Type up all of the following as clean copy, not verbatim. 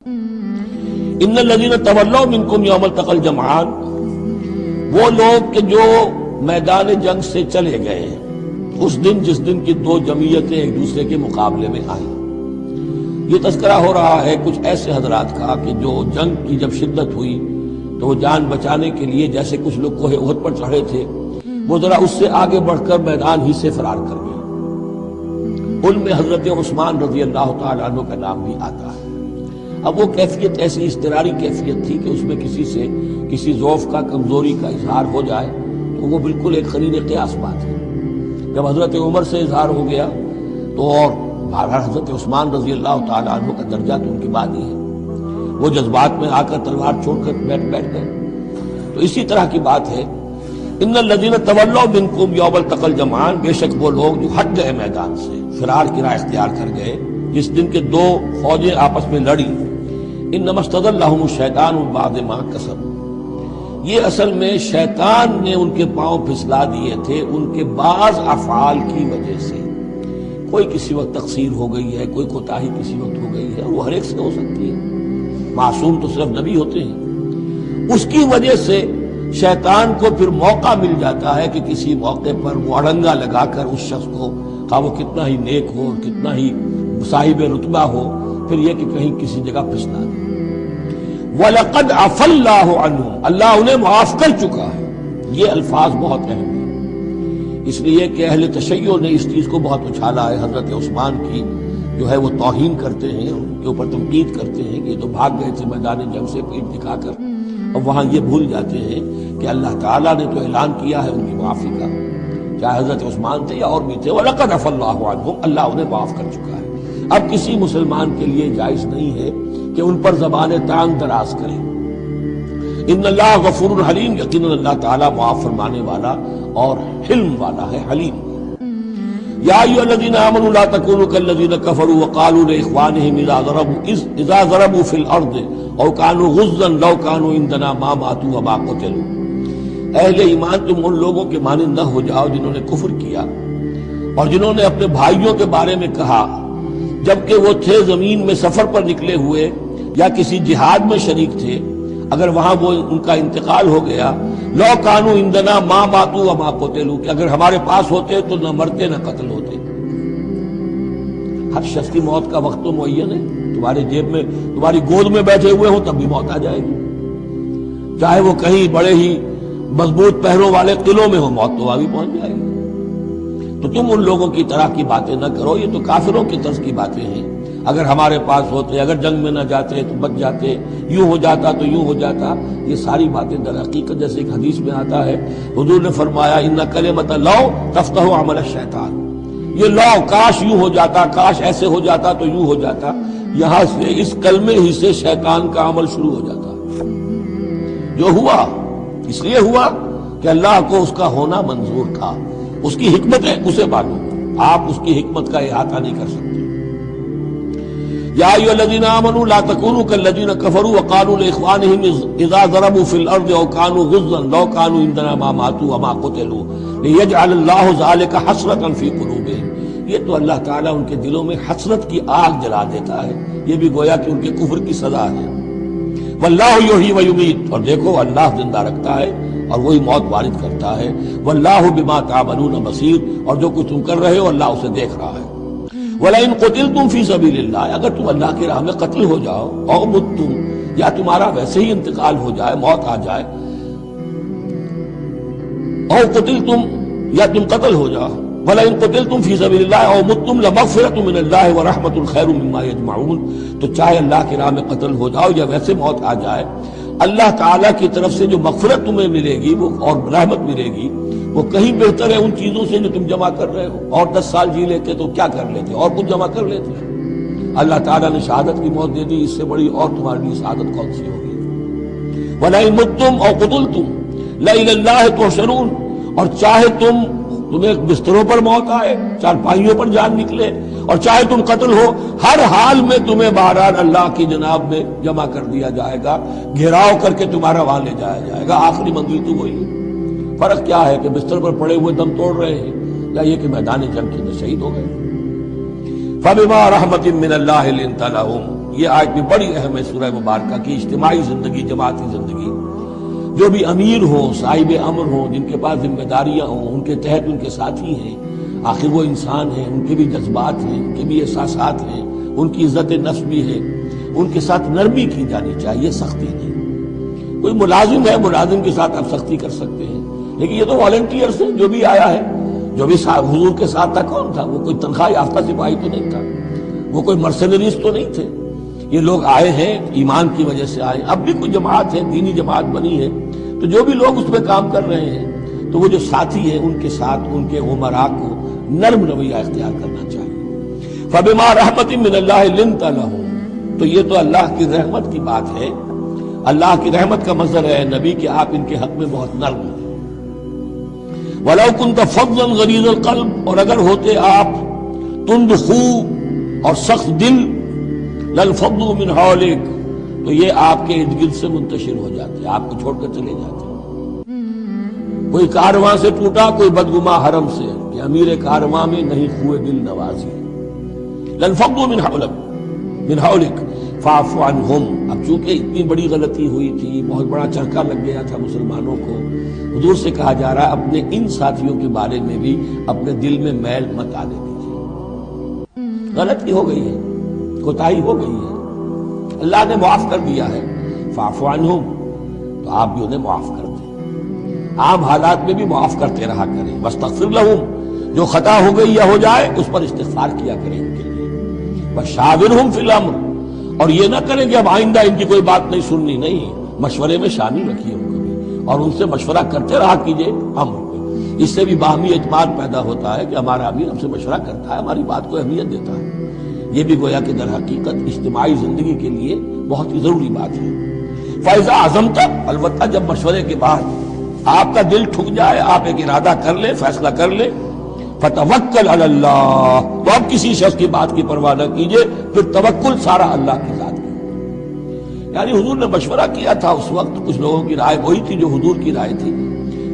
ان الذین تولوا منکم یوم التقى الجمعان، وہ لوگ کہ جو میدان جنگ سے چلے گئے اس دن جس دن کی دو جمعیتیں ایک دوسرے کے مقابلے میں آئیں۔ یہ تذکرہ ہو رہا ہے کچھ ایسے حضرات کا کہ جو جنگ کی جب شدت ہوئی تو وہ جان بچانے کے لیے جیسے کچھ لوگ کوہ احد پر چڑھے تھے وہ ذرا اس سے آگے بڑھ کر میدان ہی سے فرار کر گئے۔ ان میں حضرت عثمان رضی اللہ تعالیٰ عنہ کا نام بھی آتا ہے۔ اب وہ کیفیت ایسی اضطراری کیفیت تھی کہ اس میں کسی سے کسی ضعف کا کمزوری کا اظہار ہو جائے تو وہ بالکل ایک قرین قیاس بات ہے۔ جب حضرت عمر سے اظہار ہو گیا تو اور بہرحال حضرت عثمان رضی اللہ تعالیٰ عنہ کا درجہ تو ان کی بات ہی ہے، وہ جذبات میں آ کر تلوار چھوڑ کر بیٹھ گئے۔ تو اسی طرح کی بات ہے، ان الذین تولوا منکم یوم التقى الجمعان، بے شک وہ لوگ جو ہٹ گئے میدان سے، فرار کی راہ اختیار کر گئے جس دن کے دو فوجیں آپس میں لڑی، انما استزلهم الشیطان بعد ما کسبوا، یہ اصل میں شیطان نے ان کے پاؤں پھسلا دیے تھے ان کے بعض افعال کی وجہ سے۔ کوئی کسی وقت تقصیر ہو گئی ہے، کوئی کوتاہی کسی وقت ہو گئی ہے، وہ ہر ایک سے ہو سکتی ہے، معصوم تو صرف نبی ہوتے ہیں۔ اس کی وجہ سے شیطان کو پھر موقع مل جاتا ہے کہ کسی موقع پر وہ اڑنگا لگا کر اس شخص کو، خواہ وہ کتنا ہی نیک ہو، کتنا ہی صاحب رتبہ ہو، پھر یہ کہ کہیں کسی جگہ پھسلا دے۔ وَلَقَدْ عَفَا اللَّهُ عَنْهُمْ، اللہ انہیں معاف کر چکا ہے۔ یہ الفاظ بہت اہم ہیں، اس لیے کہ اہل تشیع نے اس چیز کو بہت اچھالا ہے۔ حضرت عثمان کی جو ہے وہ توہین کرتے ہیں، ان کے اوپر تنقید کرتے ہیں کہ یہ تو بھاگ گئے تھے میدان جنگ سے پیٹ دکھا کر، اب وہاں یہ بھول جاتے ہیں کہ اللہ تعالیٰ نے تو اعلان کیا ہے ان کی معافی کا، چاہے حضرت عثمان تھے یا اور بھی تھے۔ وَلَقَدْ عَفَا اللَّهُ عَنْهُمْ، اللہ انہیں معاف کر چکا ہے۔ اب کسی مسلمان کے لیے جائز نہیں ہے کہ ان پر زبان تانگ دراز کرے۔ ان اللہ غفور حلیم، یقیناً اللہ تعالیٰ معاف فرمانے والا اور حلم والا ہے، حلیم۔ یا ایھا الذین آمنوا لا تکونوا کالذین کفروا وقالوا لاخوانهم اذا ضربوا فی الارض او كانوا غزا لو كانوا عندنا ما ماتوا وما قتلوا، اہل ایمان تم ان لوگوں کے مانند نہ ہو جاؤ جنہوں نے کفر کیا اور جنہوں نے اپنے بھائیوں کے بارے میں کہا جبکہ وہ تھے زمین میں سفر پر نکلے ہوئے یا کسی جہاد میں شریک تھے، اگر وہاں وہ ان کا انتقال ہو گیا، لو کانوا عندنا ما ماتوا وما قتلوا، کہ اگر ہمارے پاس ہوتے تو نہ مرتے نہ قتل ہوتے۔ ہر شخص کی موت کا وقت تو معین ہے، تمہارے جیب میں تمہاری گود میں بیٹھے ہوئے ہوں تب بھی موت آ جائے گی، چاہے وہ کہیں بڑے ہی مضبوط پہروں والے قلعوں میں ہو، موت تو وہاں بھی پہنچ جائے گی۔ تو تم ان لوگوں کی طرح کی باتیں نہ کرو، یہ تو کافروں کی طرز کی باتیں ہیں۔ اگر ہمارے پاس ہوتے، اگر جنگ میں نہ جاتے تو بچ جاتے، یوں ہو جاتا تو یوں ہو جاتا، یہ ساری باتیں در حقیقت جیسے ایک حدیث میں آتا ہے، حضور نے فرمایا ان کلمۃ لو تفتح عمل الشیطان، یہ لو کاش یوں ہو جاتا، کاش ایسے ہو جاتا تو یوں ہو جاتا، یہاں سے اس کلمے ہی سے شیطان کا عمل شروع ہو جاتا۔ جو ہوا اس لیے ہوا کہ اللہ کو اس کا ہونا منظور تھا، اس کی حکمت ہے اسے معلوم، آپ اس کی حکمت کا احاطہ نہیں کر سکتے۔ یا ایھا الذین آمنوا لا تکونوا کالذین کفروا وقالوا لاخوانهم اذا ضربوا في الارض او كانوا غزا لو كانوا عندنا ما ماتوا وما قتلوا ليجعل الله ذلك حسرة في قلوبهم، یہ تو اللہ تعالیٰ ان کے دلوں میں حسرت کی آگ جلا دیتا ہے، یہ بھی گویا کہ ان کے کفر کی سزا ہے۔ واللہ یحیی ویمیت، اور دیکھو اللہ زندہ رکھتا ہے اور وہی موت وارد کرتا ہے۔ واللہ بما تعملون بصیر، اور جو کچھ تم کر رہے ہو اللہ اسے دیکھ رہا ہے۔ وَلَئِن قُتِلْتُمْ فِي سَبِيلِ اللَّهِ، اگر تم اللہ کی راہ میں قتل ہو جاؤ، او متم، یا تمہارا ویسے ہی انتقال ہو جائے، موت آ جائے، او قتلتم، یا تم قتل ہو جاؤ، وَلَئِن قُتِلْتُمْ فِي سَبِيلِ اللَّهِ او متم لَمَغْفِرَةٌ مِّنَ اللَّهِ وَرَحْمَةٌ خَيْرٌ مِّمَّا يَجْمَعُونَ، تو چاہے اللہ کی راہ میں قتل ہو جاؤ یا ویسے موت آ جائے، اللہ تعالیٰ کی طرف سے جو مغفرت تمہیں ملے گی وہ اور رحمت ملے گی وہ کہیں بہتر ہے ان چیزوں سے جو تم جمع کر رہے ہو۔ اور 10 سال جی لیتے تو کیا کر لیتے، اور کچھ جمع کر لیتے۔ اللہ تعالیٰ نے شہادت کی موت دے دی، اس سے بڑی اور تمہارے لیے شہادت کون سی ہوگی۔ وَلَئِن مُتُّمْ أَوْ قُتِلْتُمْ لَإِلَى اللَّهِ تُحْشَرُونَ، اور چاہے تمہیں بستروں پر موت آئے، چارپائیوں پر جان نکلے، اور چاہے تم قتل ہو، ہر حال میں تمہیں بہرحال اللہ کی جناب میں جمع کر دیا جائے گا، گھیراؤ کر کے تمہارا وہاں لے جایا جائے گا، آخری منزل تو وہی ہے۔ فرق کیا ہے کہ بستر پر پڑے ہوئے دم توڑ رہے ہیں یا یہ کہ میدان جنگ کے اندر شہید ہو گئے۔ فَبِمَا رَحْمَةٍ مِّنَ اللَّهِ لِنتَ لَهُمْ، یہ آیت بھی بڑی اہم ہے سورہ مبارکہ کی. اجتماعی زندگی، جماعتی زندگی. جو بھی امیر ہوں، صاحب امر ہوں، جن کے پاس ذمہ داریاں ہوں، ان کے تحت ان کے ساتھی ہیں. آخر وہ انسان ہیں، ان کے بھی جذبات ہیں، ان کے بھی احساسات ہیں، ان کی عزت نفس بھی ہے. ان کے ساتھ نرمی کی جانی چاہیے، سختی نہیں. کوئی ملازم ہے، ملازم کے ساتھ آپ سختی کر سکتے ہیں، لیکن یہ تو والنٹیئرس ہیں. جو بھی آیا ہے، جو بھی حضور کے ساتھ تھا، کون تھا؟ وہ کوئی تنخواہ یافتہ سپاہی تو نہیں تھا، وہ کوئی مرسنریز تو نہیں تھے. یہ لوگ آئے ہیں، ایمان کی وجہ سے آئے. اب بھی کوئی جماعت ہے، دینی جماعت بنی ہے، تو جو بھی لوگ اس میں کام کر رہے ہیں، تو وہ جو ساتھی ہیں ان کے ساتھ ان کے امراء کو نرم رویہ اختیار کرنا چاہیے. فَبِمَا رَحْمَةٍ مِّنَ اللَّهِ لِنْتَ لَهُمْ. تو یہ تو اللہ کی رحمت کی بات ہے. اللہ کی رحمت کا مظہر ہے نبی کہ آپ ان کے حق میں بہت نرم ہیں. وَلَوْ كُنْتَ فَظًّا غَلِيظَ الْقَلْبِ. اور اگر ہوتے آپ تند خو اور سخت دل، لَانفَضُّوا مِنْ حَوْلِكَ، تو یہ آپ کے ارد گرد سے منتشر ہو جاتے، آپ کو چھوڑ کر چلے جاتے. کوئی کارواں سے ٹوٹا، کوئی بدگما حرم سے، کہ امیر کارواں میں نہیں خوئے دل نوازی. لَانفَضُّوا مِنْ حَوْلِكَ فَاعْفُ عَنْهُمْ. اب چونکہ اتنی بڑی غلطی ہوئی تھی، بہت بڑا چرکا لگ گیا تھا مسلمانوں کو، حضور سے کہا جا رہا ہے اپنے ان ساتھیوں کے بارے میں بھی اپنے دل میں میل مت آنے دیجیے. غلطی ہو گئی ہے، کوتاہی ہو گئی ہے، اللہ نے معاف کر دیا ہے. فَاعْفُ عَنْهُمْ، تو آپ بھی انہیں معاف کر دیں. عام حالات میں بھی معاف کرتے رہا کریں. وَاسْتَغْفِرْ لَهُمْ، جو خطا ہو گئی یا ہو جائے اس پر استغفار کیا کریں ان کے لیے. وَشَاوِرْهُمْ فِي الْأَمْرِ، اور یہ نہ کریں کہ اب آئندہ ان کی کوئی بات نہیں سننی. نہیں، مشورے میں شامل رکھیے ان کو بھی، اور ان سے مشورہ کرتے رہا کیجیے امر پہ. اس سے بھی باہمی اعتماد پیدا ہوتا ہے کہ ہمارا امیر ہم سے مشورہ کرتا ہے، ہماری بات کو اہمیت دیتا ہے. یہ بھی گویا کہ در حقیقت اجتماعی زندگی کے لیے بہت ہی ضروری بات ہے. فَإِذَا عَزَمْتَ، البتہ جب مشورے کے بعد آپ کا دل ٹھک جائے، آپ ایک ارادہ کر لیں، فیصلہ کر لیں، فَتَوَكَّلْ عَلَى اللَّهِ، تو اب کسی شخص کی بات کی پرواہ نہ کیجیے، پھر توکل سارا اللہ کی ذات کی. یعنی حضور نے مشورہ کیا تھا اس وقت، کچھ لوگوں کی رائے وہی تھی جو حضور کی رائے تھی،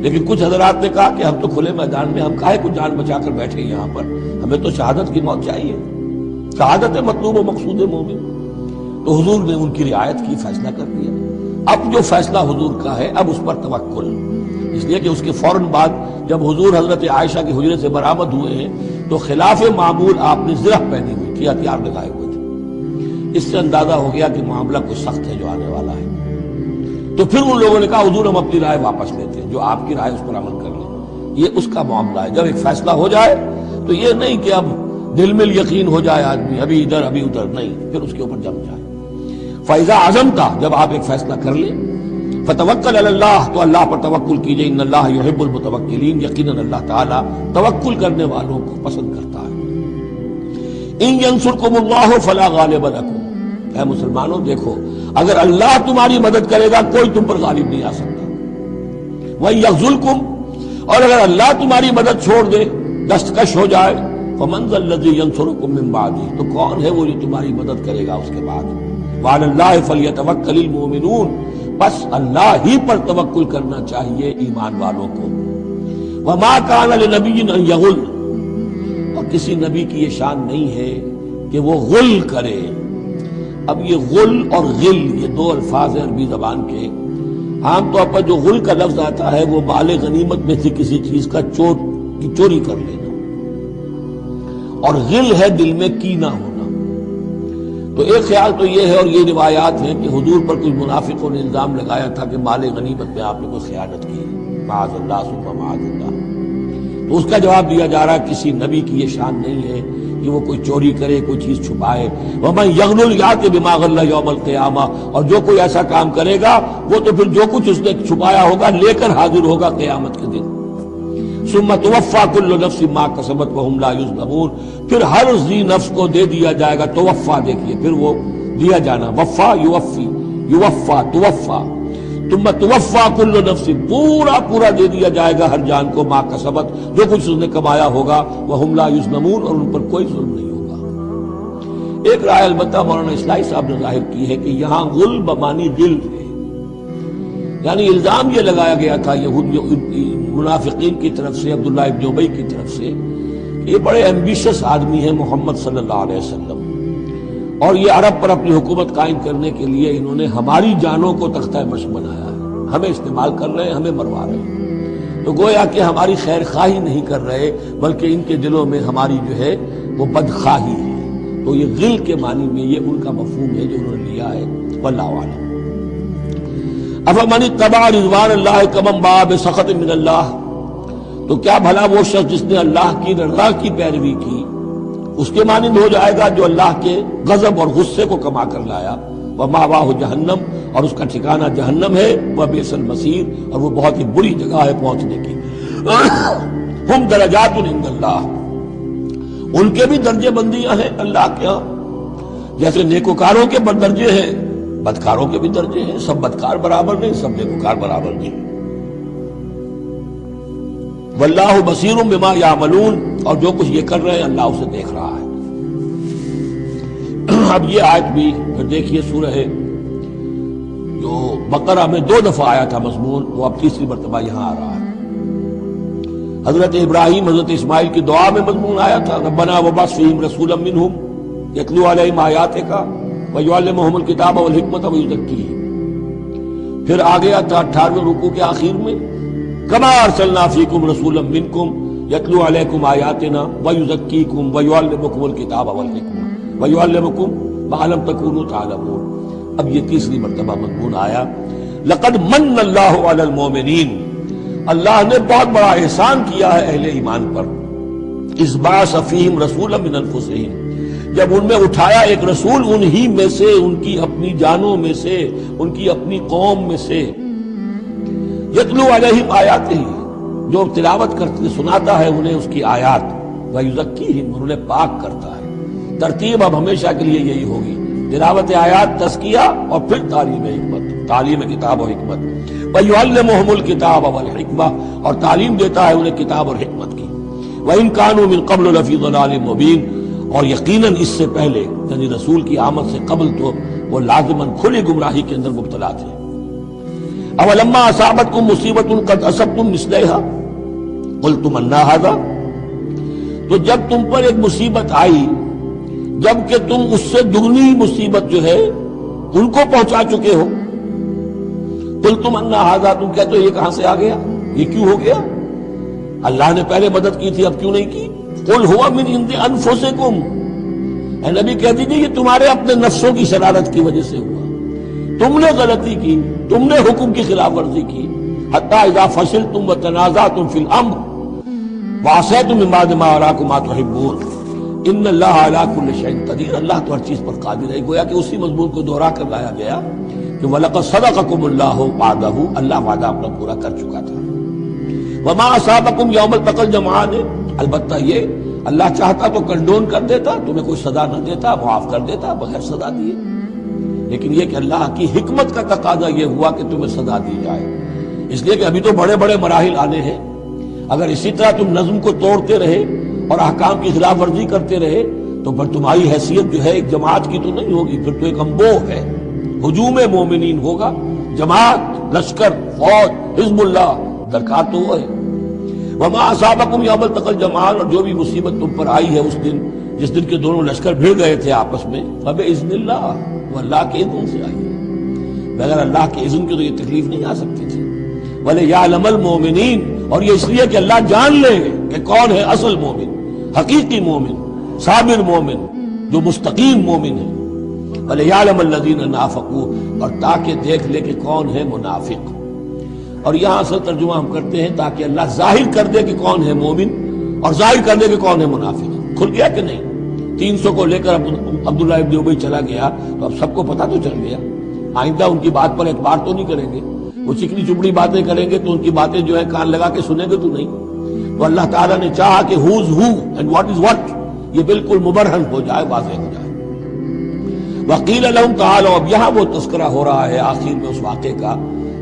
لیکن کچھ حضرات نے کہا کہ ہم تو کھلے میدان میں، ہم کاہے کو جان بچا کر بیٹھے یہاں پر، ہمیں تو شہادت کی موت چاہیے، شہادت مطلوب و مقصود مومن. تو حضور نے ان کی رعایت کی، فیصلہ کر دیا. اب جو فیصلہ حضور کا ہے، اب اس پر توکل. اس لیے کہ اس کے فوراً بعد جب حضور حضرت عائشہ کے حجرے سے برآمد ہوئے ہیں تو خلاف معمول آپ نے زرہ پہنی ہوئی تھی، ہتھیار لگائے ہوئے تھے. اس سے اندازہ ہو گیا کہ معاملہ کچھ سخت ہے جو آنے والا ہے. تو پھر ان لوگوں نے کہا حضور ہم اپنی رائے واپس لیتے ہیں، جو آپ کی رائے اس پر عمل کر لیں. یہ اس کا معاملہ ہے. جب ایک فیصلہ ہو جائے تو یہ نہیں کہ اب دل میں یقین ہو جائے آدمی، ابھی ادھر ابھی ادھر، نہیں، پھر اس کے اوپر جم جائے. فَإِذَا عَزَمْتَ، جب آپ ایک فیصلہ کر لیں، فَتَوَكَّلْ عَلَى اللَّهِ، تو اللہ پر توکل کیجئے. ان اللہ یحب المتوکلین، یقیناً اللہ تعالیٰ توکل کرنے والوں کو پسند کرتا ہے. ان ینصرکم اللہ فلا غالب لکم، اے مسلمانوں دیکھو، اگر اللہ تمہاری مدد کرے گا کوئی تم پر غالب نہیں آ سکتا. وَإِن یخذلکم، اور اگر اللہ تمہاری مدد چھوڑ دے، دستکش ہو جائے، فَمَنْ ذَا الَّذِي يَنصُرُكُم مِّن بَعْدِهِ، تو کون ہے وہ جو تمہاری مدد کرے گا اس کے بعد. وَعَلَى اللَّهِ فَلْيَتَوَكَّلِ الْمُؤْمِنُونَ، بس اللہ ہی پر توکل کرنا چاہیے ایمان والوں کو. وَمَا كَانَ لِنَبِيٍّ أَن يَغُلَّ، اور کسی نبی کی یہ شان نہیں ہے کہ وہ غل کرے. اب یہ غل اور غل یہ دو الفاظ ہیں عربی زبان کے. عام طور پر جو غل کا لفظ آتا ہے وہ مال غنیمت میں سے کسی چیز کا چوری کر لینا، اور غل ہے دل میں کینہ ہونا. تو ایک خیال تو یہ ہے، اور یہ روایات ہیں کہ حضور پر کچھ منافقوں نے الزام لگایا تھا کہ مال غنیمت میں آپ نے کوئی خیانت کی ہے، معاذ اللہ ثم معاذ اللہ. تو اس کا جواب دیا جا رہا ہے کسی نبی کی یہ شان نہیں ہے کہ وہ کوئی چوری کرے، کوئی چیز چھپائے. وَمَن يَغْلُلْ يَأْتِ بِمَا غَلَّ يَوْمَ الْقِيَامَةِ، اور جو کوئی ایسا کام کرے گا وہ تو پھر جو کچھ اس نے چھپایا ہوگا لے کر حاضر ہوگا قیامت کے دن. ثُمَّ تُوَفَّى كُلُّ نَفْسٍ مَا كَسَبَتْ وَهُمْ لَا يُظْلَمُونَ، پھر ہر ذی نفس کو دے دیا جائے گا. توفا دیکھیے، پھر وہ دیا جانا، وفا یوفی، یوفا توفا، ثم توفا كُلُّ نَفْسٍ، پورا دے دیا جائے گا ہر جان کو، ما کسبت، جو کچھ اس نے کمایا ہوگا، وَهُمْ لَا يُظْلَمُونَ، اور ان پر کوئی ظلم نہیں ہوگا. ایک رائے البتہ مولانا اصلاحی صاحب نے ظاہر کی ہے کہ یہاں غل بمانی دل ہے. یعنی الزام یہ لگایا گیا تھا منافقین کی طرف سے، عبداللہ ابن ابی کی طرف سے، کہ یہ بڑے ایمبیشس آدمی ہیں محمد صلی اللہ علیہ وسلم، اور یہ عرب پر اپنی حکومت قائم کرنے کے لیے انہوں نے ہماری جانوں کو تختہ مشق بنایا ہے، ہمیں استعمال کر رہے ہیں، ہمیں مروا رہے ہیں، تو گویا کہ ہماری خیر خواہی نہیں کر رہے بلکہ ان کے دلوں میں ہماری جو ہے وہ بدخواہی ہے۔ تو یہ غل کے معنی میں یہ ان کا مفہوم ہے جو انہوں نے لیا ہے، واللہ اعلم۔ افمن اتبع رضوان اللہ کمن باء بسخط من اللہ، تو کیا بھلا وہ شخص جس نے اللہ کی رضا کی پیروی کی اس کے مانند ہو جائے گا جو اللہ کے غضب اور غصے کو کما کر لایا، ومأواہ جہنم، اور اس کا ٹھکانہ جہنم ہے، وبئس المصیر، اور وہ بہت ہی بری جگہ ہے پہنچنے کی۔ ہم درجات عند اللہ، ان کے بھی درجے بندیاں ہیں اللہ کے ہاں، جیسے نیکوکاروں کے درجے ہیں بدکاروں کے بھی درجے ہیں، سب بدکار برابر نہیں، سب نیکوکار برابر نہیں۔ واللہ بصیر بما یعملون، اور جو کچھ یہ کر رہے ہیں اللہ اسے دیکھ رہا ہے۔ اب یہ آیت بھی پھر دیکھیے، سورہ جو بقرہ میں 2 دفعہ آیا تھا مضمون، وہ اب تیسری مرتبہ یہاں آ رہا ہے۔ حضرت ابراہیم حضرت اسماعیل کی دعا میں مضمون آیا تھا، ربنا وبعث فیہم رسولا منہم یتلو علیہم آیاتک ویعلمہم الکتاب والحکمۃ ویزکیہم۔ پھر آ گیا تھا 18ویں رکوع کے آخر میں، کما ارسلنا فیکم رسولا منکم یتلو علیکم آیاتنا ویزکیکم ویعلمکم الکتاب والحکمۃ ویعلمکم ما لم تکونوا تعلمون۔ اب یہ تیسری مرتبہ مضمون آیا، لقد من اللہ علی المؤمنین، اللہ نے بہت بڑا احسان کیا ہے اہل ایمان پر، اذ بعث فیہم رسولا من انفسہم، جب ان میں اٹھایا ایک رسول انہی میں سے، ان کی اپنی جانوں میں سے، ان کی اپنی قوم میں سے، یتلو علیہم آیاتہ، جو تلاوت کرتے سناتا ہے انہیں اس کی آیات، ویزکیہم، اور انہیں پاک کرتا ہے۔ ترتیب اب ہمیشہ کے لیے یہی ہوگی، تلاوت آیات، تزکیہ، اور پھر تعلیم حکمت، تعلیم کتاب و حکمت۔ وَيُعَلِّمُهُمُ الْكِتَابَ وَالْحِكْمَةَ، اور تعلیم دیتا ہے انہیں کتاب اور حکمت کی۔ وَإِن كَانُوا مِن قَبْلُ لَفِي ضَلَالٍ مُبِينٍ، اور یقیناً اس سے پہلے یعنی رسول کی آمد سے قبل تو وہ لازماً کھلی گمراہی کے اندر مبتلا تھے۔ اولما اصابتکم مصیبۃ قد اصبتم مثلها قلتم ان ھذا، تو جب تم پر ایک مصیبت آئی جب کہ تم اس سے دگنی مصیبت جو ہے ان کو پہنچا چکے ہو، قلتم ان ھذا، تم کہتے ہو یہ کہاں سے آ گیا، یہ کیوں ہو گیا، اللہ نے پہلے مدد کی تھی اب کیوں نہیں کی۔ قل ھو من عند انفسکم، اے نبی کہہ دیجیے یہ تمہارے اپنے نفسوں کی شرارت کی وجہ سے ہوا، تم نے غلطی کی، تم نے حکم کی خلاف ورزی کی۔ حتی اذا فشلتم وتنازعتم فی الامر وعصیتم من بعد ما اراکم ما تحبون ان اللہ علی کل شیء قدیر، اللہ تو ہر چیز پر قادر ہے۔ گویا کہ اسی مضمون کو دوہرا کر لایا گیا کہ وَلَقَدْ صَدَقَكُمُ اللَّهُ وَعْدَهُ، اللہ وعدہ اپنا پورا کر چکا تھا۔ وَمَا أَصَابَكُمْ يَوْمَ الْتَقَى الْجَمْعَانِ، البتہ یہ اللہ چاہتا تو کنڈون کر دیتا، تمہیں کوئی سزا نہ دیتا، معاف کر دیتا بغیر سزا دیے، لیکن یہ کہ اللہ کی حکمت کا تقاضا یہ ہوا کہ تمہیں سزا دی جائے، اس لیے کہ ابھی تو بڑے بڑے مراحل آنے ہیں۔ اگر اسی طرح تم نظم کو توڑتے رہے اور احکام کی خلاف ورزی کرتے رہے تو پھر تمہاری حیثیت جو ہے ایک جماعت کی تو نہیں ہوگی، پھر تو ایک انبوہ ہے، ہجوم مومنین ہوگا، جماعت، لشکر، فوج، حزب اللہ درکار تو وہ ہے۔ وما اصابکم یوم التقى الجمعان، اور جو بھی مصیبت تم پر آئی ہے اس دن جس دن کے دونوں لشکر بھیڑ گئے تھے آپس میں، فباذن اللہ، وہ اللہ کے اذن سے آئی ہے، بغیر اللہ کے اذن کی تو یہ تکلیف نہیں آ سکتی تھی۔ وَلِيَعْلَمَ الْمُؤْمِنِينَ، اور یہ اس لیے کہ اللہ جان لے کہ کون ہے اصل مومن، حقیقی مومن، صابر مومن، جو مستقیم مومن ہے۔ وَلِيَعْلَمَ الَّذِينَ نَافَقُوا، اور تاکہ دیکھ لے کہ کون ہے منافق۔ اور یہاں اصل ترجمہ ہم کرتے ہیں تاکہ اللہ ظاہر کر دے کہ کون ہے مومن اور ظاہر کر دے کہ کون ہے منافق۔ کھل گیا کہ نہیں؟ 300 کو لے کر عبداللہ ابن ابی چلا گیا تو اب سب کو پتہ تو چل گیا، آئندہ ان کی بات پر اعتبار تو نہیں کریں گے، وہ چکنی چپڑی باتیں کریں گے تو ان کی باتیں جو ہے کان لگا کے سنیں گے تو نہیں۔ تو اللہ تعالیٰ نے چاہا کہ who's who and what is what یہ بالکل مبرہن ہو جائے، واضح ہو جائے۔ وقیل لہم تعالوا، اب یہاں وہ تذکرہ ہو رہا ہے آخر میں اس واقعے کا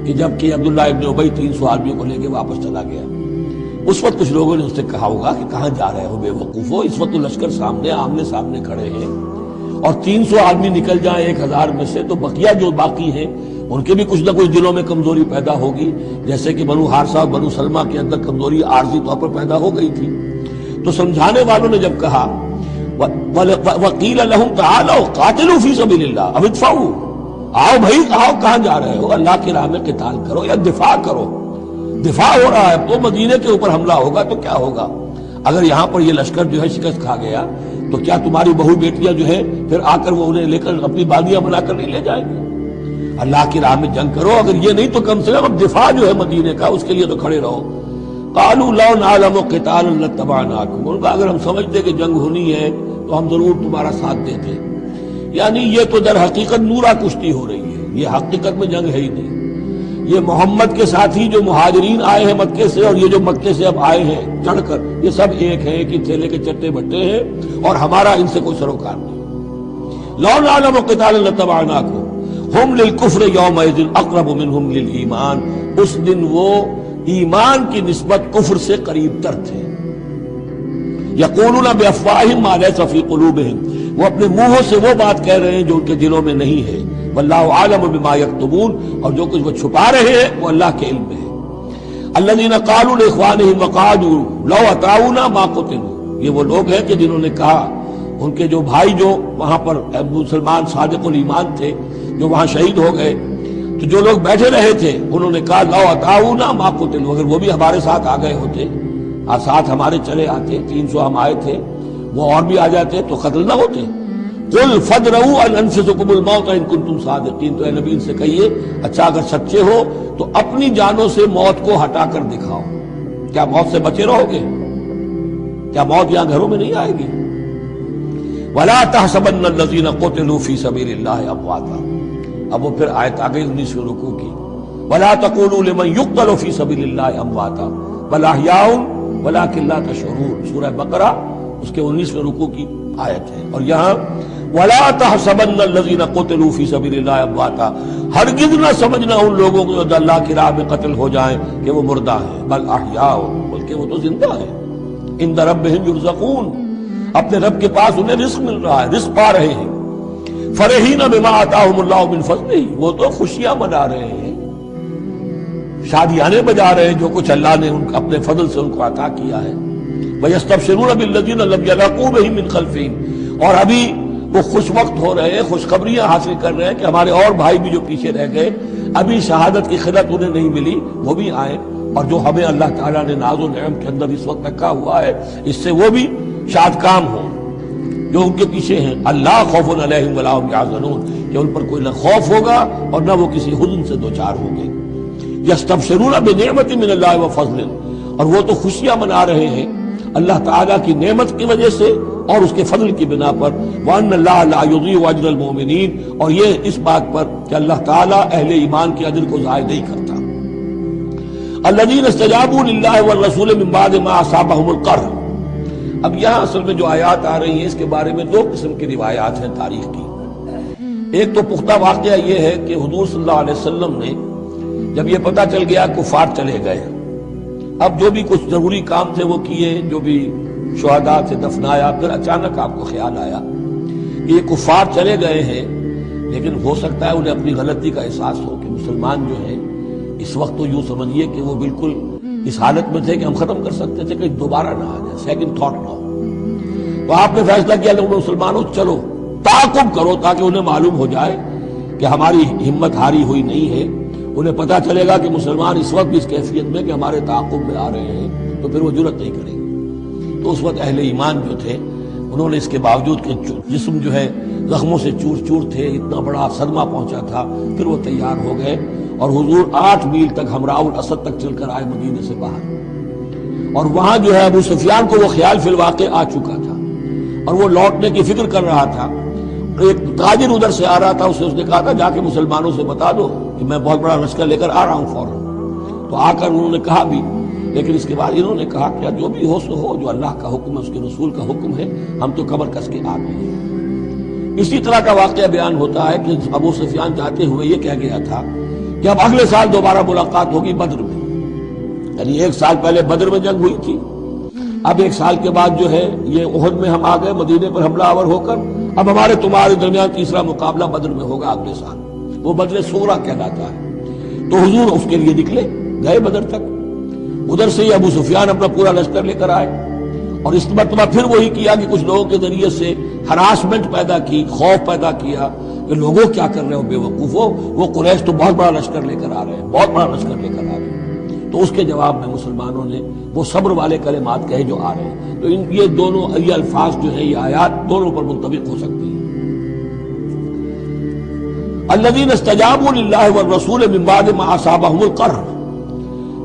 کہ جب کہ عبداللہ ابن ابی 300 آدمیوں کو لے کے واپس چلا گیا، اس وقت کچھ لوگوں نے اس سے کہا ہوگا کہ کہاں جا رہے ہو بے وقوفو، اس وقت تو لشکر سامنے آمنے سامنے کھڑے ہیں اور 300 آدمی نکل جائیں 1000 میں سے تو بقیہ جو باقی ہیں ان کے بھی کچھ نہ کچھ دلوں میں کمزوری پیدا ہوگی، جیسے کہ بنو حارثہ اور بنو سلمہ کے اندر کمزوری عارضی طور پر پیدا ہو گئی تھی۔ تو سمجھانے والوں نے جب کہا وقیل لهم تعالوا قاتلوا فی سبیل اللہ او ادفعوا، آؤ بھائی آؤ، کہاں جا رہے ہو؟ اللہ کی راہ میں قتال کرو یا دفاع کرو۔ دفاع ہو رہا ہے تو مدینے کے اوپر حملہ ہوگا تو کیا ہوگا؟ اگر یہاں پر یہ لشکر جو ہے شکست کھا گیا تو کیا تمہاری بہو بیٹیاں جو ہے پھر آ کر وہ انہیں لے کر اپنی باغیاں بنا کر نہیں لے جائیں گے؟ اللہ کی راہ میں جنگ کرو، اگر یہ نہیں تو کم سے کم دفاع جو ہے مدینے کا اس کے لیے تو کھڑے رہو۔ قالوا لو نعلم قتالا لاتبعناکم، ان کا اگر ہم سمجھتے کہ جنگ ہونی ہے تو ہم ضرور تمہارا ساتھ دیتے۔ یعنی یہ تو در حقیقت نورا کشتی ہو رہی ہے، یہ حقیقت میں جنگ ہے ہی نہیں۔ یہ محمد کے ساتھی جو مہاجرین آئے ہیں مکے سے اور یہ جو مکے سے اب آئے ہیں چڑھ کر، یہ سب ایک ہیں کہ تھیلے کے چٹے بٹے ہیں اور ہمارا ان سے کوئی سروکار نہیں۔ لو نعلم قتالا لاتبعناکم ہم للکفر یومئذ اقرب منہم للایمان، اس دن وہ ایمان کی نسبت کفر سے قریب تر تھے۔ یقولون بافواہہم ما لیس فی قلوبہم، وہ اپنے منہوں سے وہ بات کہہ رہے ہیں جو ان کے دلوں میں نہیں ہے۔ واللہ عالم بما یکتمون، اور جو کچھ وہ چھپا رہے ہیں وہ اللہ کے علم میں ہے۔ الذین قالوا لاخوانہم وقعدوا لو اطاعونا ما قتلوا، یہ وہ لوگ ہیں کہ جنہوں نے کہا، ان کے جو بھائی جو وہاں پر مسلمان صادق الایمان تھے جو وہاں شہید ہو گئے، تو جو لوگ بیٹھے رہے تھے انہوں نے کہا لو اطاعونا ما قتلوا، اگر وہ بھی ہمارے ساتھ آ گئے ہوتے، ساتھ ہمارے چلے آتے، 300 ہم آئے تھے، وہ اور بھی آ جاتے تو قتل نہ ہوتے۔ قل فادرؤوا ان انفسکم الموت ان کنتم صادقین، تو اے نبی ان سے کہیے اچھا اگر سچے ہو تو اپنی جانوں سے موت کو ہٹا کر دکھاؤ۔ کیا موت سے بچے رہو گے؟ کیا موت یہاں گھروں میں نہیں آئے گی؟ ولا تحسبن الذین قتلوا فی سبیل اللہ امواتا، اب وہ پھر آیت آ گئی 19ویں رکوع کی، ولا تقولوا لمن يقتل فی سبیل اللہ امواتا بل احیاء ولکن لا تشعرون، سورہ بقرہ اس کے 19ویں رکوع کی آیت ہے۔ اور یہاں ولا تحسبن الذین قتلوا فی سبیل اللہ امواتا، ہرگز نہ سمجھنا ان لوگوں کو جو اللہ کی راہ میں قتل ہو جائیں کہ وہ مردہ ہیں، بل احیاء، بلکہ وہ تو زندہ ہیں، عند ربہم یرزقون، اپنے رب کے پاس انہیں رزق مل رہا ہے، رزق پا رہے ہیں۔ فرحین بما آتاہم اللہ من فضلہ، وہ تو خوشیاں منا رہے ہیں، شادیانے بجا رہے ہیں جو کچھ اللہ نے اپنے فضل سے ان کو عطا کیا ہے۔ وَيَسْتَبْشِرُونَ بِالَّذِينَ لَمْ يَلْحَقُوا بِهِم مِّن خَلْفِهِمْ، اور ابھی وہ خوش وقت ہو رہے ہیں، خوشخبریاں حاصل کر رہے ہیں کہ ہمارے اور بھائی بھی جو پیچھے رہ گئے، ابھی شہادت کی خلت انہیں نہیں ملی، وہ بھی آئیں، اور جو ہمیں اللہ تعالیٰ نے ناز و نعم کے اندر اس وقت رکھا ہوا ہے اس سے وہ بھی شاد کام ہوں جو ان کے پیچھے ہیں۔ اللہ خوف علیہم ولا هم يحزنون، کہ ان پر کوئی نہ خوف ہوگا اور نہ وہ کسی حزن سے دوچار ہوں گے۔ یستبشرون بنعمت من اللہ وفضل، اور وہ تو خوشیاں منا رہے ہیں اللہ تعالیٰ کی نعمت کی وجہ سے اور اس کے فضل کی بنا پر، وَأَنَّ اللَّهَ لَا يُضِيعُ أَجْرَ الْمُؤْمِنِينَ، اور یہ اس بات پر کہ اللہ تعالیٰ اہل ایمان کے اجر کو ضائع نہیں کرتا۔ الَّذِينَ اسْتَجَابُوا لِلَّهِ وَالرَّسُولِ مِن بَعْدِ مَا أَصَابَهُمُ الْقَرْحُ۔ اب یہاں اصل میں جو آیات آ رہی ہیں اس کے بارے میں دو قسم کی روایات ہیں تاریخ کی۔ ایک تو پختہ واقعہ یہ ہے کہ حضور صلی اللہ علیہ وسلم نے جب یہ پتہ چل گیا کفار چلے گئے، اب جو بھی کچھ ضروری کام تھے وہ کیے، جو بھی شہداء سے دفنایا، پھر اچانک آپ کو خیال آیا کہ یہ کفار چلے گئے ہیں، لیکن ہو سکتا ہے انہیں اپنی غلطی کا احساس ہو کہ مسلمان جو ہیں اس وقت تو یوں سمجھیے کہ وہ بالکل اس حالت میں تھے کہ ہم ختم کر سکتے تھے کہ دوبارہ نہ آ جائے، سیکنڈ تھاٹ نہ ہو۔ تو آپ نے فیصلہ کیا کہ مسلمانوں چلو تعاقب کرو تاکہ انہیں معلوم ہو جائے کہ ہماری ہمت ہاری ہوئی نہیں ہے، انہیں پتہ چلے گا کہ مسلمان اس وقت بھی اس کیفیت میں کہ ہمارے تعاقب میں آ رہے ہیں تو پھر وہ جرأت نہیں کریں گے۔ تو اس وقت اہل ایمان جو تھے انہوں نے اس کے باوجود کہ جسم جو ہے زخموں سے چور چور تھے، اتنا بڑا صدمہ پہنچا تھا، پھر وہ تیار ہو گئے اور حضور 8 میل تک ہمراہ الاسد تک چل کر آئے مدینے سے باہر، اور وہاں جو ہے ابو سفیان کو وہ خیال فی الواقع آ چکا تھا اور وہ لوٹنے کی فکر کر رہا تھا۔ ایک تاجر ادھر سے آ رہا تھا، اس نے کہا تھا جا کے مسلمانوں سے بتا دو کہ میں بہت بڑا لشکر لے کر آ رہا ہوں فوراً۔ تو آ کر انہوں نے کہا بھی، لیکن اس کے بعد انہوں نے کہا کہ جو بھی ہو سو ہو، جو اللہ کا حکم ہے اس کے رسول کا حکم ہے، ہم تو کمر کس کے آ گئے ہیں۔ اسی طرح کا واقعہ بیان ہوتا ہے کہ ابو سفیان جاتے ہوئے یہ کہہ گیا تھا کہ اب اگلے سال دوبارہ ملاقات ہوگی بدر میں، یعنی 1 سال پہلے بدر میں جنگ ہوئی تھی، اب 1 سال کے بعد جو ہے یہ احد میں ہم آ گئے مدینے پر حملہ آور ہو کر، اب ہمارے تمہارے درمیان تیسرا مقابلہ بدر میں ہوگا اگلے سال، وہ بدر صغریٰ کہلاتا ہے۔ تو حضور اس کے لیے نکلے، گئے بدر تک، ادھر سے ہی ابو سفیان اپنا پورا لشکر لے کر آئے اور اس مرتبہ پھر وہی کیا کہ کچھ لوگوں کے ذریعے سے ہراسمنٹ پیدا کی، خوف پیدا کیا کہ لوگوں کیا کر رہے ہو بے وقوفو، وہ قریش تو بہت بڑا لشکر لے کر آ رہے ہیں، بہت بڑا لشکر لے کر آ رہے ہیں۔ تو اس کے جواب میں مسلمانوں نے وہ صبر والے کلمات کہے جو آ رہے ہیں۔ تو یہ دونوں یہ الفاظ جو ہیں، یہ آیات دونوں پر منطبق ہو سکتی ہیں۔ الذین استجابوا للہ والرسول من بعد ما اصابہم القرح،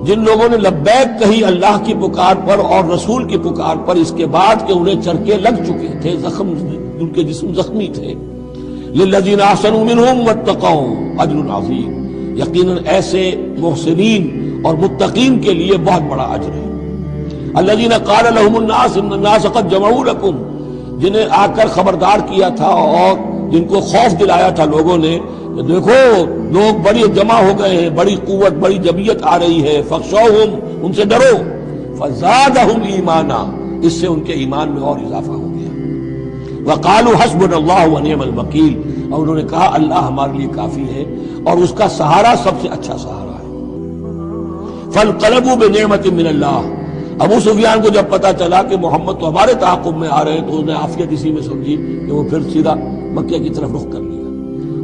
جن لوگوں نے لبیک کہی اللہ کی پکار پر اور رسول کی پکار پر اس کے بعد کہ انہیں چرکے لگ چکے تھے، زخم، ان کے جسم زخمی تھے۔ للذین احسنوا منہم واتقوا اجر عظیم، یقیناً ایسے محسنین اور متقین کے لیے بہت بڑا اجر ہے۔ الذین قال لهم الناس ان الناس قد جمعوا لكم، جنہیں آ کر خبردار کیا تھا اور جن کو خوف دلایا تھا لوگوں نے کہ دیکھو لوگ بڑی جمع ہو گئے ہیں، بڑی قوت، بڑی جمعیت آ رہی ہے، فخشوہم، ان سے ڈرو، فزادہم ایمانا، اس سے ان کے ایمان میں اور اضافہ ہو گیا۔ وقالوا حسبنا اللہ ونعم الوکیل، اور انہوں نے کہا اللہ ہمارے لیے کافی ہے اور اس کا سہارا سب سے اچھا سہارا ہے۔ فانقلبوا بنعمت من اللہ، ابو سفیان کو جب پتا چلا کہ محمد تو ہمارے تعاقب میں آ رہے ہیں تو انہوں نے عافیت اسی میں سمجھی کہ وہ پھر سیدھا مکہ کی طرف رخ کر لیا۔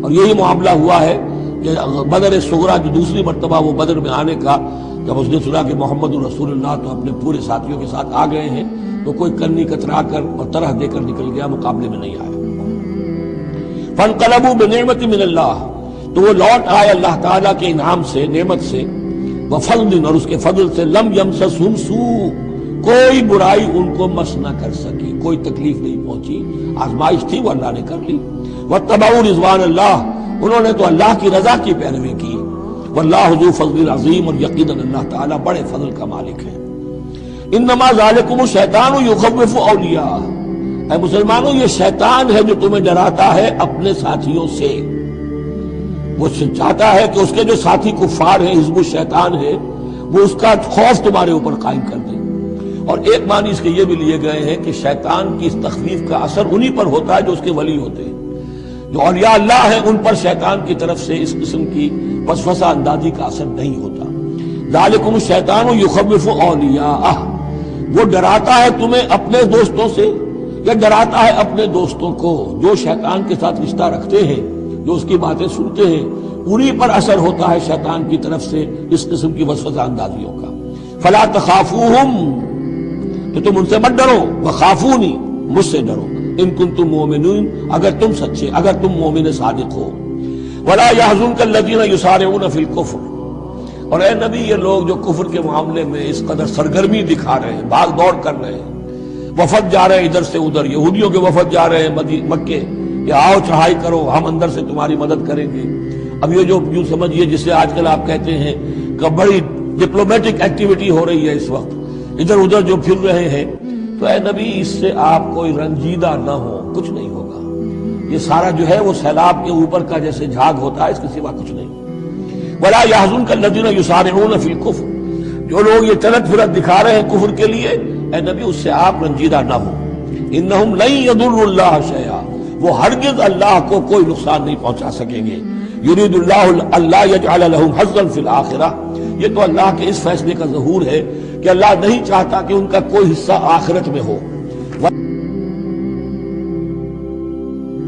اور یہی معاملہ ہوا ہے کہ بدر صغریٰ جو دوسری مرتبہ وہ بدر میں آنے کا، جب اس نے سنا کہ محمد رسول اللہ تو اپنے پورے ساتھیوں کے ساتھ آ گئے ہیں، تو کوئی کرنی کترا کر اور طرح دے کر نکل گیا، مقابلے میں نہیں آیا۔ فانقلبوا بنعمت من اللہ، تو وہ لوٹ آئے اللہ تعالیٰ کے انعام سے، نعمت سے، وفضل، اور اس کے فضل سے، لم یمسسہم سوء، کوئی برائی ان کو مس نہ کر سکی، کوئی تکلیف نہیں پہنچی، آزمائش تھی وہ اللہ نے کر لی۔ واتبعوا رضوان اللہ، انہوں نے تو اللہ کی رضا کی پیروی کی۔ واللہ ذو فضل عظیم، اور یقیناً اللہ تعالیٰ بڑے فضل کا مالک ہے۔ انما ذالکم الشیطان یخوف اولیاء، اے مسلمانوں یہ شیطان ہے جو تمہیں ڈراتا ہے اپنے ساتھیوں سے۔ وہ چاہتا ہے کہ اس کے جو ساتھی کفار ہیں، حزب الشیطان ہے، وہ اس کا خوف تمہارے اوپر قائم کر دیں۔ اور ایک معنی اس کے یہ بھی لیے گئے ہیں کہ شیطان کی اس تخویف کا اثر انہی پر ہوتا ہے جو اس کے ولی ہوتے ہیں۔ جو اولیاء اللہ ہیں ان پر شیطان کی طرف سے اس قسم کی وسوسہ اندازی کا اثر نہیں ہوتا۔ ذالکم الشیطان یخوف اولیاءہ، وہ ڈراتا ہے تمہیں اپنے دوستوں سے، یا ڈراتا ہے اپنے دوستوں کو جو شیطان کے ساتھ رشتہ رکھتے ہیں، جو اس کی باتیں سنتے ہیں، انہی پر اثر ہوتا ہے شیطان کی طرف سے اس قسم کی وسوسہ اندازیوں کا۔ فلا تخافوہم، تو تم ان سے مت ڈرو، وخافونی، مجھ سے ڈرو، ان کنتم مومنون، اگر تم سچے، اگر تم مومن صادق ہو۔ ولا يحزنك الذين يسارعون في الكفر، اور اے نبی یہ لوگ جو کفر کے معاملے میں اس قدر سرگرمی دکھا رہے ہیں، بھاگ دوڑ کر رہے ہیں، وفد جا رہے ہیں ادھر سے ادھر، یہودیوں کے وفد جا رہے ہیں مکے، کہ آؤ چڑھائی کرو، ہم اندر سے تمہاری مدد کریں گے۔ اب یہ جو یوں سمجھیے جسے آج کل آپ کہتے ہیں کہ بڑی ڈپلومیٹک ایکٹیویٹی ہو رہی ہے اس وقت، ادھر ادھر جو پھر رہے ہیں، تو اے نبی اس سے آپ کوئی رنجیدہ نہ ہو، کچھ نہیں ہوگا۔ یہ سارا جو ہے وہ سیلاب کے اوپر کا جیسے جھاگ ہوتا ہے، اس کے سوا کچھ نہیں۔ ولا يحزنك الذين يسارعون في الكفر، جو لوگ یہ چلت پھرت دکھا رہے ہیں کفر کے لیے، اے نبی اس سے آپ رنجیدہ نہ ہو۔ انہم لن يضروا اللہ شیئا، وہ ہرگز اللہ کو کوئی نقصان نہیں پہنچا سکیں گے۔ یرید اللہ اللہ یجعل لهم حظا فی الآخرہ، یہ تو اللہ کے اس فیصلے کا ظہور ہے کہ اللہ نہیں چاہتا کہ ان کا کوئی حصہ آخرت میں ہو۔